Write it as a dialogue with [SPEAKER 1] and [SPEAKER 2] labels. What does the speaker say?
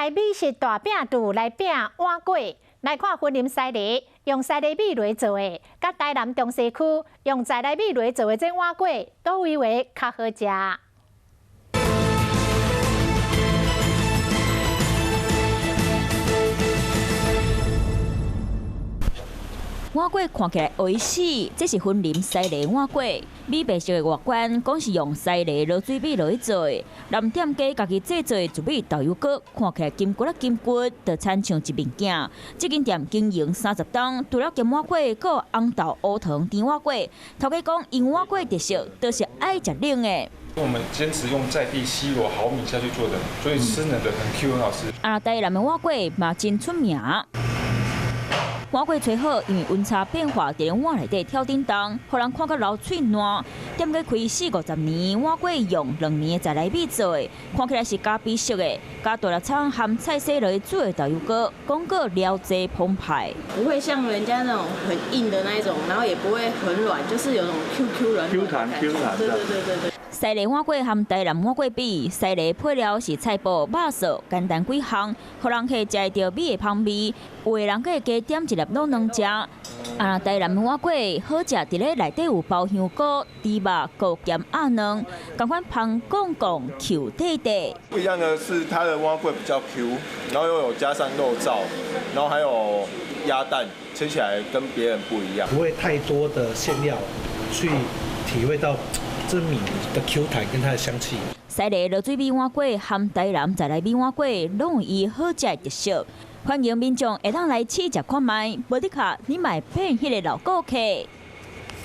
[SPEAKER 1] 来美食大饼肚来饼碗粿，来看云林西螺用西螺米糜做的，甲台南中西区用在来米糜做的这碗粿，倒位为较好食？
[SPEAKER 2] 碗粿看起来微死，这是云林西螺碗粿。米白色的外观，讲是用西螺落水米落去做的。蓝店家家己制作的糯米豆油糕，看起来金骨金骨，就亲像一面镜。这间店经营30档，除了咸碗粿，还有红豆乌糖甜碗粿。头家讲，因碗粿特色都是爱食冷的。
[SPEAKER 3] 我们坚持用在地西螺毫米下去做的，所以吃嫩的很 Q 很好吃。
[SPEAKER 2] 台南的碗粿嘛真出名。碗粿吹好，因为温差变化在碗内底跳叮当，互人看到流嘴烂。店家开40-50年，碗粿用2年的在来米做的，看起来是咖啡色的，加大粒葱含菜丝落去煮的豆油糕，广告了解澎湃。
[SPEAKER 4] 不会像人家那种很硬的那一种，然后也不会很软，就是有种 QQ 软
[SPEAKER 3] Q 弹 Q 弹。
[SPEAKER 4] 对。
[SPEAKER 2] 西螺碗粿和台南碗粿比，西螺配料是菜脯、肉臊，简单几项，互人可以食到米的香味。有的人可以加点一粒卤卵食。台南的碗粿好食，伫咧内底有包香菇、猪肉、高咸鸭卵，同款香滚滚、Q 底底。
[SPEAKER 5] 不一样的是，它的碗粿比较 Q， 然后又有加上肉燥，然后还有鸭蛋，吃起来跟别人不一样。
[SPEAKER 6] 不会太多的馅料，去体会到这米的 Q 弹跟它的香气。
[SPEAKER 2] 西螺落水米碗粿和台南在来米碗粿，拢有伊好食的特色。欢迎民众会当来试食看卖，无得卡你买骗迄个老顾客。